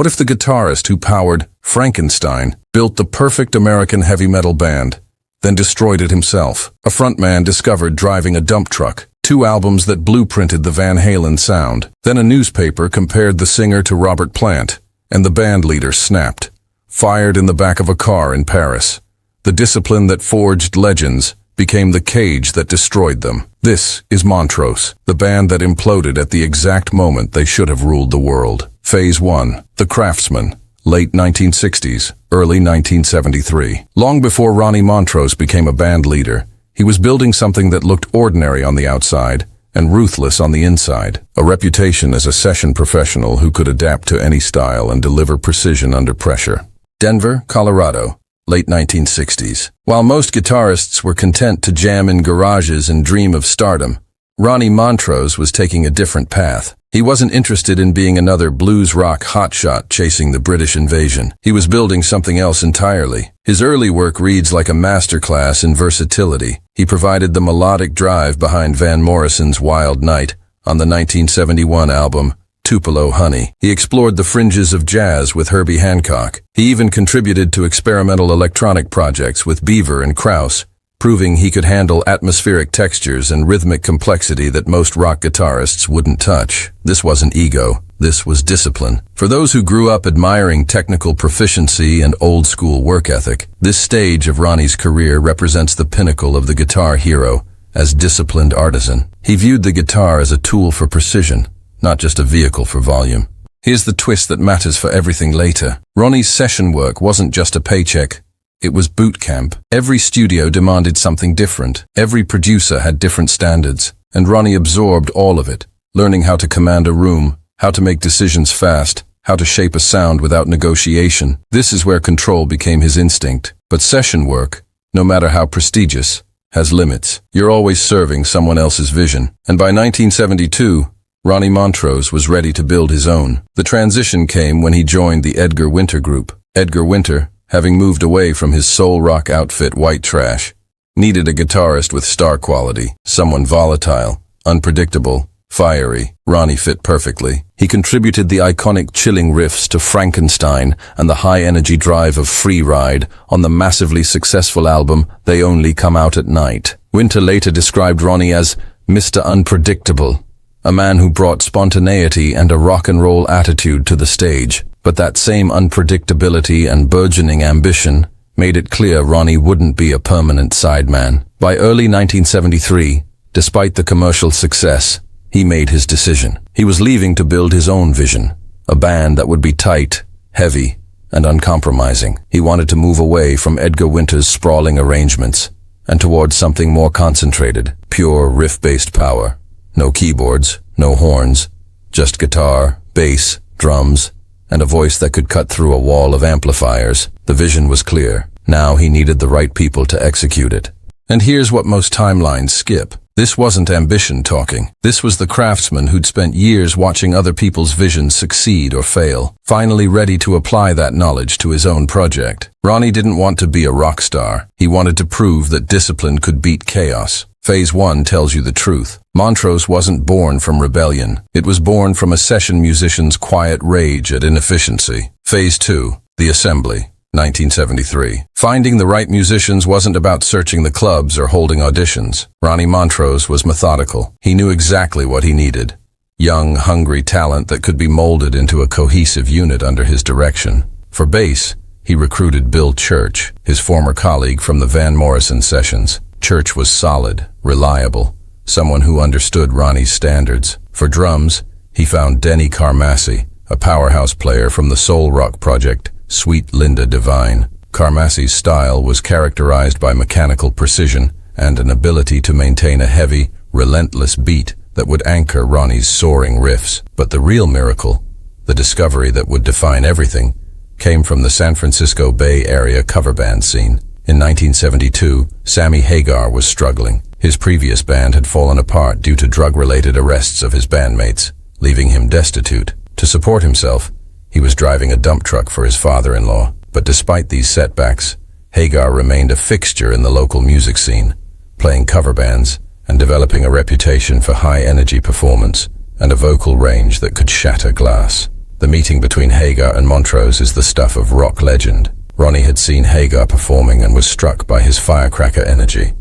What if the guitarist who powered Frankenstein built the perfect American heavy metal band, then destroyed it himself? A frontman discovered driving a dump truck, 2 albums that blueprinted the Van Halen sound. Then a newspaper compared the singer to Robert Plant, and the bandleader snapped, fired in the back of a car in Paris. The discipline that forged legends became the cage that destroyed them. This is Montrose, the band that imploded at the exact moment they should have ruled the world. Phase 1, The Craftsman, late 1960s, early 1973. Long before Ronnie Montrose became a band leader, he was building something that looked ordinary on the outside and ruthless on the inside. A reputation as a session professional who could adapt to any style and deliver precision under pressure. Denver, Colorado, late 1960s. While most guitarists were content to jam in garages and dream of stardom, Ronnie Montrose was taking a different path. He wasn't interested in being another blues rock hotshot chasing the British invasion. He was building something else entirely. His early work reads like a masterclass in versatility. He provided the melodic drive behind Van Morrison's Wild Night on the 1971 album Tupelo Honey. He explored the fringes of jazz with Herbie Hancock. He even contributed to experimental electronic projects with Beaver and Krause, proving he could handle atmospheric textures and rhythmic complexity that most rock guitarists wouldn't touch. This wasn't ego. This was discipline. For those who grew up admiring technical proficiency and old-school work ethic, this stage of Ronnie's career represents the pinnacle of the guitar hero as disciplined artisan. He viewed the guitar as a tool for precision, not just a vehicle for volume. Here's the twist that matters for everything later. Ronnie's session work wasn't just a paycheck. It was boot camp. Every studio demanded something different. Every producer had different standards, and Ronnie absorbed all of it, learning how to command a room, how to make decisions fast, how to shape a sound without negotiation. This is where control became his instinct. But session work, no matter how prestigious, has limits. You're always serving someone else's vision. And by 1972, Ronnie Montrose was ready to build his own. The transition came when he joined the Edgar Winter Group. Edgar Winter, having moved away from his soul rock outfit White Trash, needed a guitarist with star quality, someone volatile, unpredictable, fiery. Ronnie fit perfectly. He contributed the iconic chilling riffs to Frankenstein and the high-energy drive of Free Ride on the massively successful album They Only Come Out at Night. Winter later described Ronnie as Mr. Unpredictable, a man who brought spontaneity and a rock and roll attitude to the stage. But that same unpredictability and burgeoning ambition made it clear Ronnie wouldn't be a permanent sideman. By early 1973, despite the commercial success, he made his decision. He was leaving to build his own vision, a band that would be tight, heavy, and uncompromising. He wanted to move away from Edgar Winter's sprawling arrangements and towards something more concentrated, pure riff-based power. No keyboards, no horns, just guitar, bass, drums, and a voice that could cut through a wall of amplifiers. The vision was clear. Now he needed the right people to execute it. And here's what most timelines skip. This wasn't ambition talking. This was the craftsman who'd spent years watching other people's visions succeed or fail, finally ready to apply that knowledge to his own project. Ronnie didn't want to be a rock star. He wanted to prove that discipline could beat chaos. Phase 1 tells you the truth. Montrose wasn't born from rebellion. It was born from a session musician's quiet rage at inefficiency. Phase 2, The Assembly, 1973. Finding the right musicians wasn't about searching the clubs or holding auditions. Ronnie Montrose was methodical. He knew exactly what he needed. Young, hungry talent that could be molded into a cohesive unit under his direction. For bass, he recruited Bill Church, his former colleague from the Van Morrison sessions. Church was solid, reliable, someone who understood Ronnie's standards. For drums, he found Denny Carmassi, a powerhouse player from the soul rock project Sweet Linda Divine. Carmassi's style was characterized by mechanical precision and an ability to maintain a heavy, relentless beat that would anchor Ronnie's soaring riffs. But the real miracle, the discovery that would define everything, came from the San Francisco Bay Area cover band scene. In 1972, Sammy Hagar was struggling. His previous band had fallen apart due to drug-related arrests of his bandmates, leaving him destitute. To support himself, he was driving a dump truck for his father-in-law. But despite these setbacks, Hagar remained a fixture in the local music scene, playing cover bands and developing a reputation for high-energy performance and a vocal range that could shatter glass. The meeting between Hagar and Montrose is the stuff of rock legend. Ronnie had seen Hagar performing and was struck by his firecracker energy.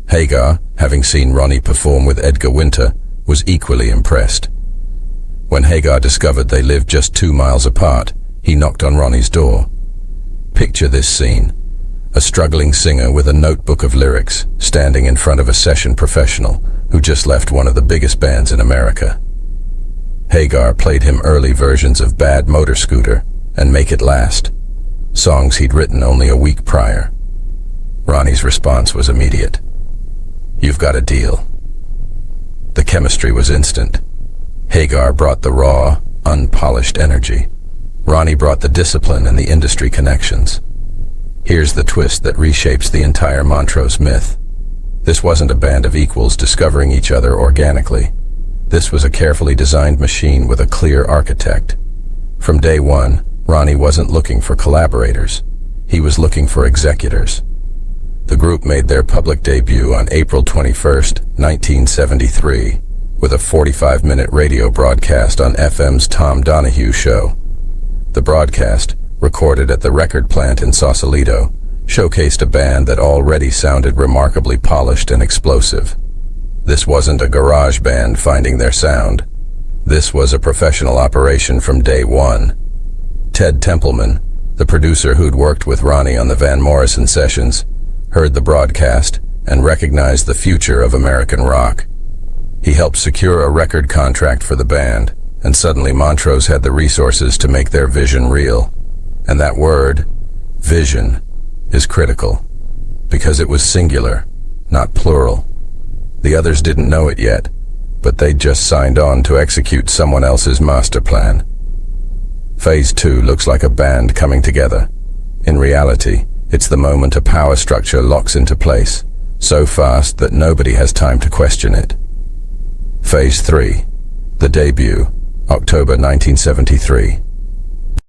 Hagar, having seen Ronnie perform with Edgar Winter, was equally impressed. When Hagar discovered they lived just 2 miles apart, he knocked on Ronnie's door. Picture this scene. A struggling singer with a notebook of lyrics, standing in front of a session professional who just left one of the biggest bands in America. Hagar played him early versions of Bad Motor Scooter and Make It Last, songs he'd written only a week prior. Ronnie's response was immediate. "You've got a deal." The chemistry was instant. Hagar brought the raw, unpolished energy. Ronnie brought the discipline and the industry connections. Here's the twist that reshapes the entire Montrose myth. This wasn't a band of equals discovering each other organically. This was a carefully designed machine with a clear architect. From day one, Ronnie wasn't looking for collaborators. He was looking for executors. The group made their public debut on April 21st, 1973, with a 45-minute radio broadcast on FM's Tom Donahue show. The broadcast, recorded at the record plant in Sausalito, showcased a band that already sounded remarkably polished and explosive. This wasn't a garage band finding their sound. This was a professional operation from day one. Ted Templeman, the producer who'd worked with Ronnie on the Van Morrison sessions, heard the broadcast and recognized the future of American rock. He helped secure a record contract for the band, and suddenly Montrose had the resources to make their vision real. And that word, vision, is critical, because it was singular, not plural. The others didn't know it yet, but they'd just signed on to execute someone else's master plan. Phase 2 looks like a band coming together. In reality, it's the moment a power structure locks into place, so fast that nobody has time to question it. Phase 3, the debut, October 1973.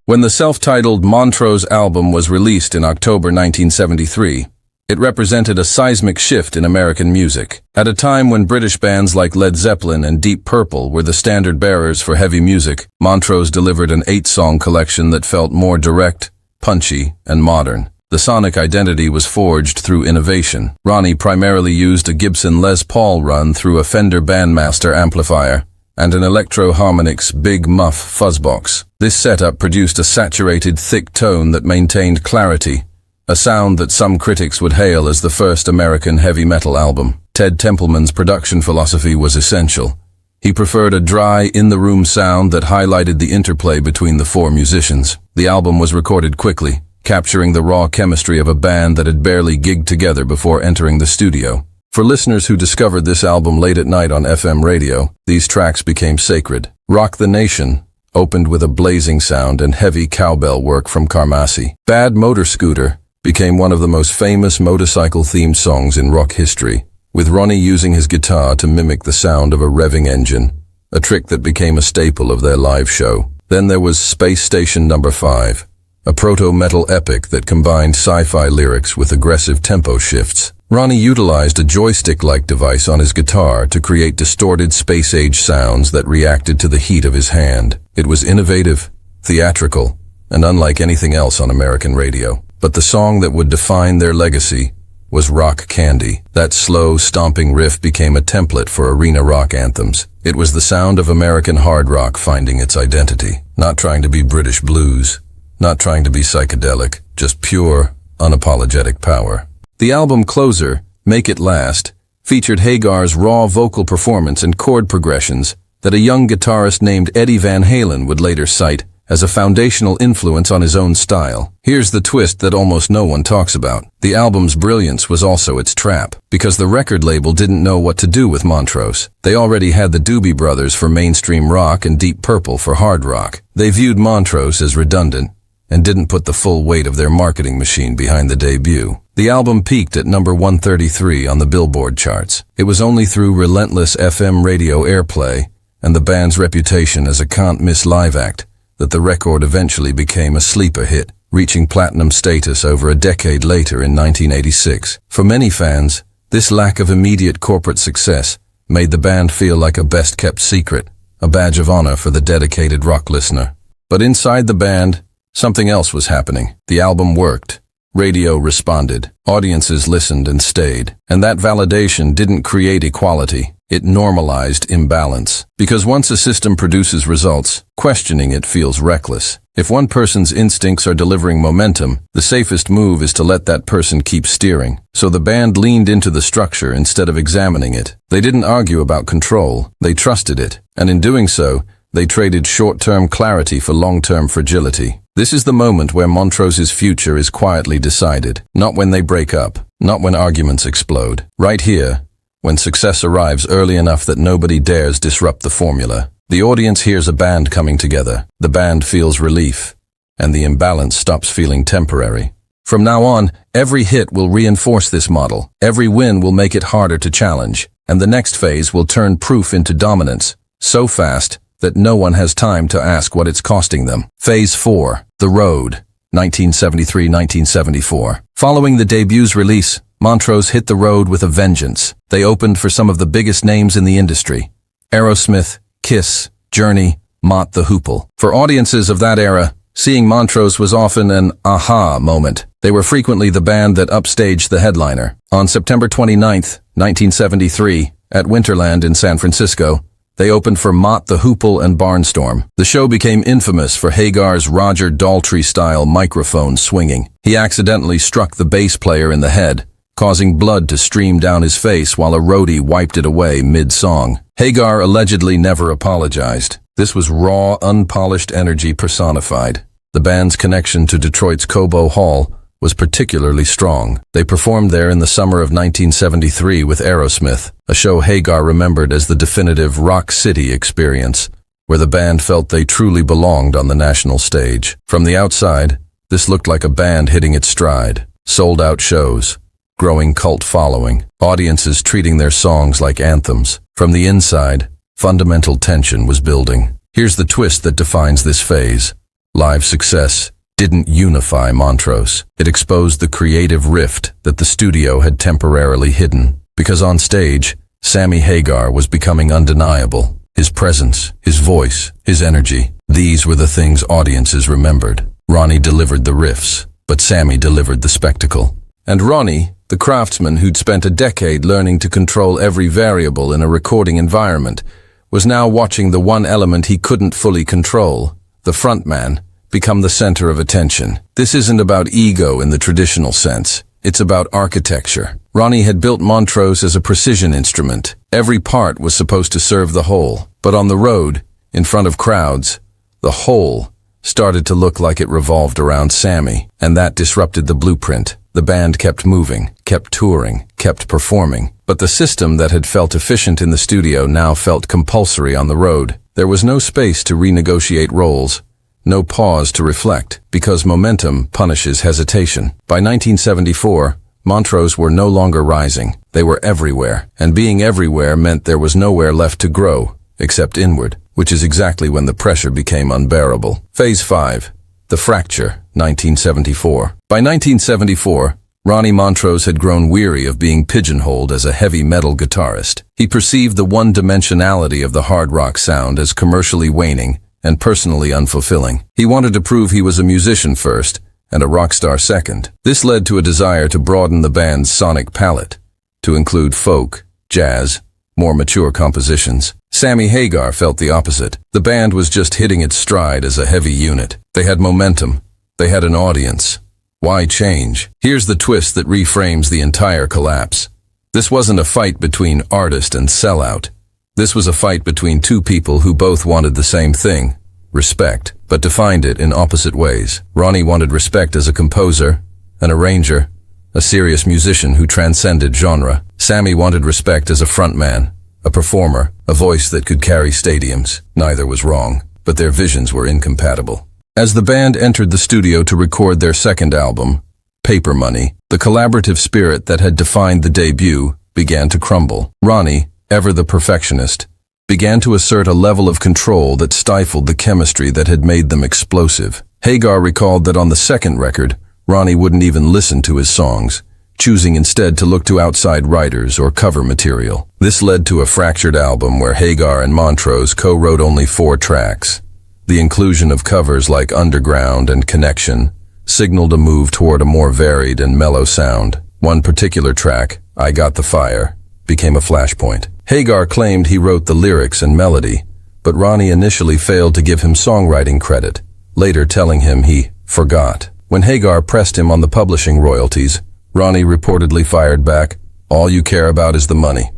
When the self-titled Montrose album was released in October 1973, it represented a seismic shift in American music. At a time when British bands like Led Zeppelin and Deep Purple were the standard bearers for heavy music, Montrose delivered an 8-song collection that felt more direct, punchy, and modern. The sonic identity was forged through innovation. Ronnie primarily used a Gibson Les Paul run through a Fender Bandmaster amplifier and an Electro Harmonix Big Muff fuzzbox. This setup produced a saturated, thick tone that maintained clarity, a sound that some critics would hail as the first American heavy metal album. Ted Templeman's production philosophy was essential. He preferred a dry, in-the-room sound that highlighted the interplay between the 4 musicians. The album was recorded quickly, capturing the raw chemistry of a band that had barely gigged together before entering the studio. For listeners who discovered this album late at night on FM radio, these tracks became sacred. Rock the Nation opened with a blazing sound and heavy cowbell work from Carmassi. Bad Motor Scooter became one of the most famous motorcycle-themed songs in rock history, with Ronnie using his guitar to mimic the sound of a revving engine, a trick that became a staple of their live show. Then there was Space Station No. 5, a proto-metal epic that combined sci-fi lyrics with aggressive tempo shifts. Ronnie utilized a joystick-like device on his guitar to create distorted space-age sounds that reacted to the heat of his hand. It was innovative, theatrical, and unlike anything else on American radio. But the song that would define their legacy was Rock Candy. That slow, stomping riff became a template for arena rock anthems. It was the sound of American hard rock finding its identity, not trying to be British blues, not trying to be psychedelic, just pure, unapologetic power. The album closer, Make It Last, featured Hagar's raw vocal performance and chord progressions that a young guitarist named Eddie Van Halen would later cite as a foundational influence on his own style. Here's the twist that almost no one talks about. The album's brilliance was also its trap, because the record label didn't know what to do with Montrose. They already had the Doobie Brothers for mainstream rock and Deep Purple for hard rock. They viewed Montrose as redundant and didn't put the full weight of their marketing machine behind the debut. The album peaked at number 133 on the Billboard charts. It was only through relentless FM radio airplay and the band's reputation as a can't-miss live act that the record eventually became a sleeper hit, reaching platinum status over a decade later in 1986. For many fans, this lack of immediate corporate success made the band feel like a best-kept secret, a badge of honor for the dedicated rock listener. But inside the band, something else was happening. The album worked. Radio responded. Audiences listened and stayed. And that validation didn't create equality. It normalized imbalance. Because once a system produces results, questioning it feels reckless. If one person's instincts are delivering momentum, the safest move is to let that person keep steering. So the band leaned into the structure instead of examining it. They didn't argue about control. They trusted it. And in doing so, they traded short-term clarity for long-term fragility. This is the moment where Montrose's future is quietly decided. Not when they break up. Not when arguments explode. Right here, when success arrives early enough that nobody dares disrupt the formula. The audience hears a band coming together. The band feels relief. And the imbalance stops feeling temporary. From now on, every hit will reinforce this model. Every win will make it harder to challenge. And the next phase will turn proof into dominance. So fast that no one has time to ask what it's costing them. Phase 4. The Road. 1973-1974. Following the debut's release, Montrose hit the road with a vengeance. They opened for some of the biggest names in the industry. Aerosmith, Kiss, Journey, Mott the Hoople. For audiences of that era, seeing Montrose was often an aha moment. They were frequently the band that upstaged the headliner. On September 29, 1973, at Winterland in San Francisco, they opened for Mott the Hoople and Barnstorm. The show became infamous for Hagar's Roger Daltrey-style microphone swinging. He accidentally struck the bass player in the head, causing blood to stream down his face while a roadie wiped it away mid-song. Hagar allegedly never apologized. This was raw, unpolished energy personified. The band's connection to Detroit's Cobo Hall was particularly strong. They performed there in the summer of 1973 with Aerosmith, a show Hagar remembered as the definitive Rock City experience, where the band felt they truly belonged on the national stage. From the outside, this looked like a band hitting its stride. Sold-out shows, growing cult following, audiences treating their songs like anthems. From the inside, fundamental tension was building. Here's the twist that defines this phase. Live success didn't unify Montrose. It exposed the creative rift that the studio had temporarily hidden. Because on stage, Sammy Hagar was becoming undeniable. His presence, his voice, his energy. These were the things audiences remembered. Ronnie delivered the riffs, but Sammy delivered the spectacle. And Ronnie, the craftsman who'd spent a decade learning to control every variable in a recording environment, was now watching the one element he couldn't fully control, the frontman, become the center of attention. This isn't about ego in the traditional sense. It's about architecture. Ronnie had built Montrose as a precision instrument. Every part was supposed to serve the whole. But on the road, in front of crowds, the whole started to look like it revolved around Sammy, and that disrupted the blueprint. The band kept moving, kept touring, kept performing. But the system that had felt efficient in the studio now felt compulsory on the road. There was no space to renegotiate roles. No pause to reflect, because momentum punishes hesitation. By 1974, Montrose were no longer rising. They were everywhere, and being everywhere meant there was nowhere left to grow, except inward, which is exactly when the pressure became unbearable. Phase 5. The Fracture, 1974. By 1974, Ronnie Montrose had grown weary of being pigeonholed as a heavy metal guitarist. He perceived the one-dimensionality of the hard rock sound as commercially waning and personally unfulfilling. He wanted to prove he was a musician first and a rock star second. This led to a desire to broaden the band's sonic palette, to include folk, jazz, more mature compositions. Sammy Hagar felt the opposite. The band was just hitting its stride as a heavy unit. They had momentum. They had an audience. Why change? Here's the twist that reframes the entire collapse. This wasn't a fight between artist and sellout. This was a fight between two people who both wanted the same thing, respect, but defined it in opposite ways. Ronnie wanted respect as a composer, an arranger, a serious musician who transcended genre. Sammy wanted respect as a frontman, a performer, a voice that could carry stadiums. Neither was wrong, but their visions were incompatible. As the band entered the studio to record their second album, Paper Money, the collaborative spirit that had defined the debut began to crumble. Ronnie, ever the perfectionist, began to assert a level of control that stifled the chemistry that had made them explosive. Hagar recalled that on the second record, Ronnie wouldn't even listen to his songs, choosing instead to look to outside writers or cover material. This led to a fractured album where Hagar and Montrose co-wrote only 4 tracks. The inclusion of covers like Underground and Connection signaled a move toward a more varied and mellow sound. One particular track, I Got the Fire, became a flashpoint. Hagar claimed he wrote the lyrics and melody, but Ronnie initially failed to give him songwriting credit, later telling him he forgot. When Hagar pressed him on the publishing royalties, Ronnie reportedly fired back, "All you care about is the money."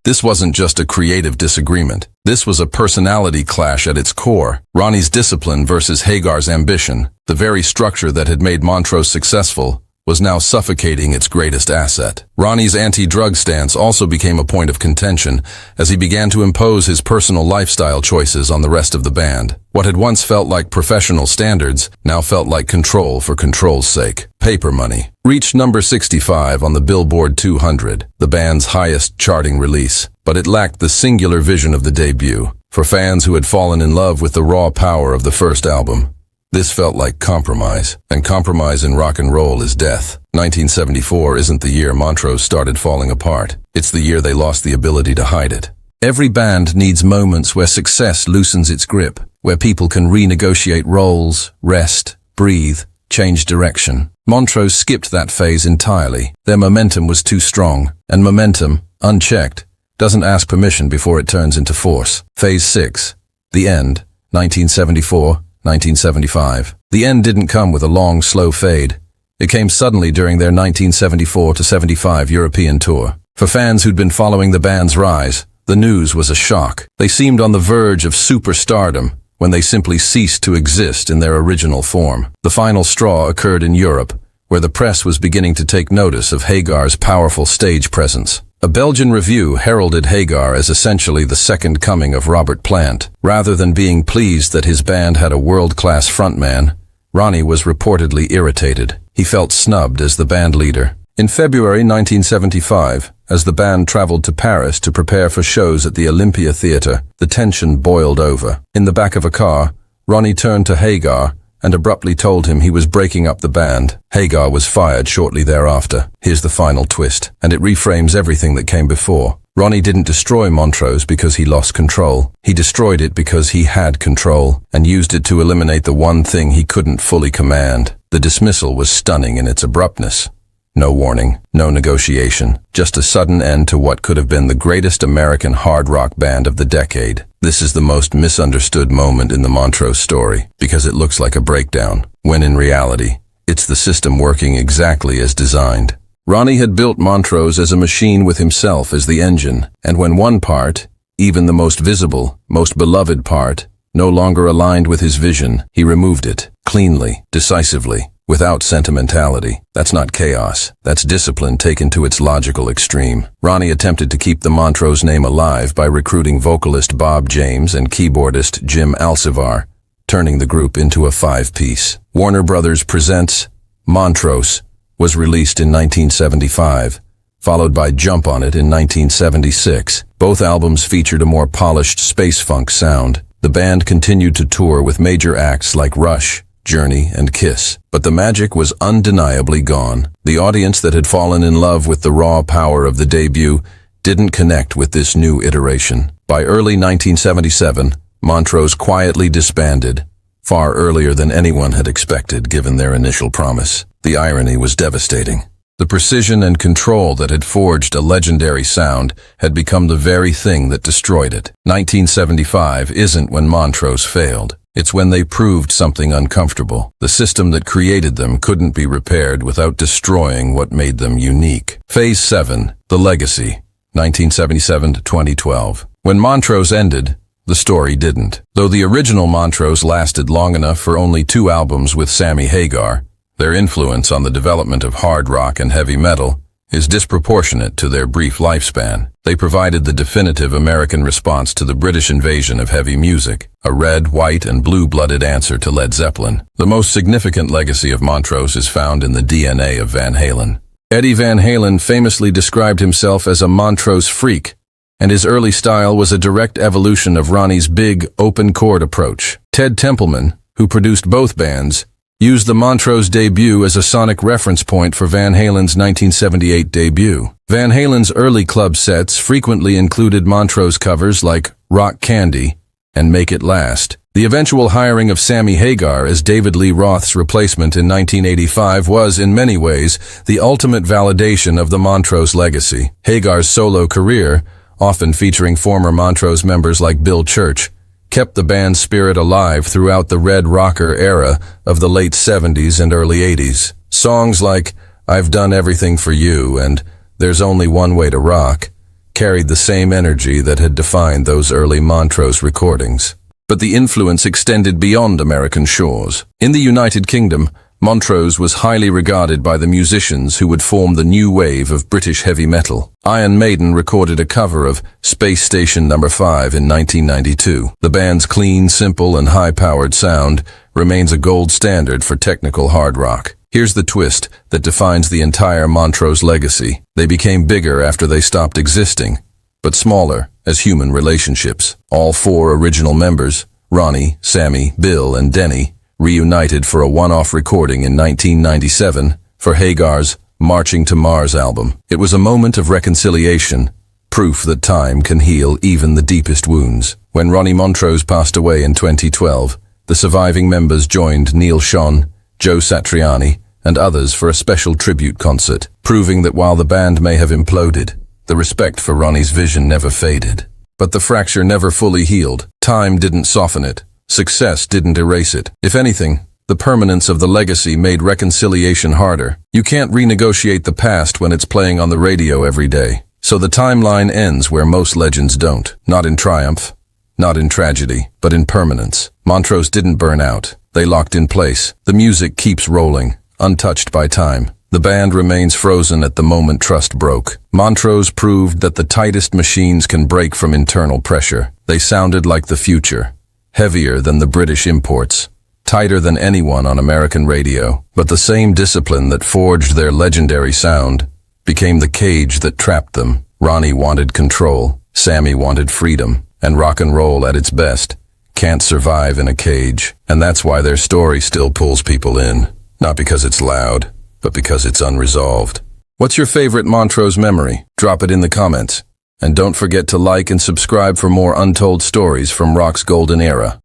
This wasn't just a creative disagreement. This was a personality clash at its core. Ronnie's discipline versus Hagar's ambition, the very structure that had made Montrose successful, was now suffocating its greatest asset. Ronnie's anti-drug stance also became a point of contention as he began to impose his personal lifestyle choices on the rest of the band. What had once felt like professional standards now felt like control for control's sake. Paper Money reached number 65 on the Billboard 200, the band's highest charting release, but it lacked the singular vision of the debut. For fans who had fallen in love with the raw power of the first album, this felt like compromise, and compromise in rock and roll is death. 1974 isn't the year Montrose started falling apart. It's the year they lost the ability to hide it. Every band needs moments where success loosens its grip, where people can renegotiate roles, rest, breathe, change direction. Montrose skipped that phase entirely. Their momentum was too strong, and momentum, unchecked, doesn't ask permission before it turns into force. Phase 6. The End, 1974. 1975. The end didn't come with a long, slow fade. It came suddenly during their 1974-75 European tour. For fans who'd been following the band's rise, the news was a shock. They seemed on the verge of superstardom when they simply ceased to exist in their original form. The final straw occurred in Europe, where the press was beginning to take notice of Hagar's powerful stage presence. A Belgian review heralded Hagar as essentially the second coming of Robert Plant. Rather than being pleased that his band had a world-class frontman, Ronnie was reportedly irritated. He felt snubbed as the band leader. In February 1975, as the band traveled to Paris to prepare for shows at the Olympia Theatre, the tension boiled over. In the back of a car, Ronnie turned to Hagar and abruptly told him he was breaking up the band. Hagar was fired shortly thereafter. Here's the final twist, and it reframes everything that came before. Ronnie didn't destroy Montrose because he lost control. He destroyed it because he had control, and used it to eliminate the one thing he couldn't fully command. The dismissal was stunning in its abruptness. No warning, no negotiation, just a sudden end to what could have been the greatest American hard rock band of the decade. This is the most misunderstood moment in the Montrose story, because it looks like a breakdown, when in reality, it's the system working exactly as designed. Ronnie had built Montrose as a machine with himself as the engine, and when one part, even the most visible, most beloved part, no longer aligned with his vision, he removed it, cleanly, decisively, without sentimentality. That's not chaos. That's discipline taken to its logical extreme. Ronnie attempted to keep the Montrose name alive by recruiting vocalist Bob James and keyboardist Jim Alcivar, turning the group into a five-piece. Warner Brothers Presents Montrose was released in 1975, followed by Jump on It in 1976. Both albums featured a more polished space funk sound. The band continued to tour with major acts like Rush, Journey, and Kiss, but the magic was undeniably gone. The audience that had fallen in love with the raw power of the debut didn't connect with this new iteration. By early 1977, Montrose quietly disbanded, far earlier than anyone had expected given their initial promise. The irony was devastating. The precision and control that had forged a legendary sound had become the very thing that destroyed it. 1975 isn't when Montrose failed. It's when they proved something uncomfortable. The system that created them couldn't be repaired without destroying what made them unique. Phase 7, The Legacy, 1977 to 2012. When Montrose ended, the story didn't. Though the original Montrose lasted long enough for only 2 albums with Sammy Hagar, their influence on the development of hard rock and heavy metal is disproportionate to their brief lifespan. They provided the definitive American response to the British invasion of heavy music, a red, white, and blue-blooded answer to Led Zeppelin. The most significant legacy of Montrose is found in the DNA of Van Halen. Eddie Van Halen famously described himself as a Montrose freak, and his early style was a direct evolution of Ronnie's big, open-chord approach. Ted Templeman, who produced both bands, used the Montrose debut as a sonic reference point for Van Halen's 1978 debut. Van Halen's early club sets frequently included Montrose covers like Rock Candy and Make It Last, The eventual hiring of Sammy Hagar as David Lee Roth's replacement in 1985 was, in many ways, the ultimate validation of the Montrose legacy. Hagar's solo career, often featuring former Montrose members like Bill Church, kept the band's spirit alive throughout the Red Rocker era of the late 70s and early 80s. Songs like I've Done Everything for You and There's Only One Way to Rock carried the same energy that had defined those early Montrose recordings. But the influence extended beyond American shores. In the United Kingdom, Montrose was highly regarded by the musicians who would form the new wave of British heavy metal. Iron Maiden recorded a cover of Space Station No. 5 in 1992. The band's clean, simple, and high-powered sound remains a gold standard for technical hard rock. Here's the twist that defines the entire Montrose legacy. They became bigger after they stopped existing, but smaller as human relationships. All four original members, Ronnie, Sammy, Bill, and Denny, reunited for a one-off recording in 1997 for Hagar's Marching to Mars album. It was a moment of reconciliation, proof that time can heal even the deepest wounds. When Ronnie Montrose passed away in 2012, the surviving members joined Neil Schon, Joe Satriani, and others for a special tribute concert, proving that while the band may have imploded, the respect for Ronnie's vision never faded. But the fracture never fully healed. Time didn't soften it. Success didn't erase it. If anything, the permanence of the legacy made reconciliation harder. You can't renegotiate the past when it's playing on the radio every day. So the timeline ends where most legends don't. Not in triumph, not in tragedy, but in permanence. Montrose didn't burn out. They locked in place. The music keeps rolling, untouched by time. The band remains frozen at the moment trust broke. Montrose proved that the tightest machines can break from internal pressure. They sounded like the future, heavier than the British imports, tighter than anyone on American radio. But the same discipline that forged their legendary sound became the cage that trapped them. Ronnie wanted control, Sammy wanted freedom, and rock and roll at its best can't survive in a cage. And that's why their story still pulls people in. Not because it's loud, but because it's unresolved. What's your favorite Montrose memory? Drop it in the comments. And don't forget to like and subscribe for more untold stories from rock's golden era.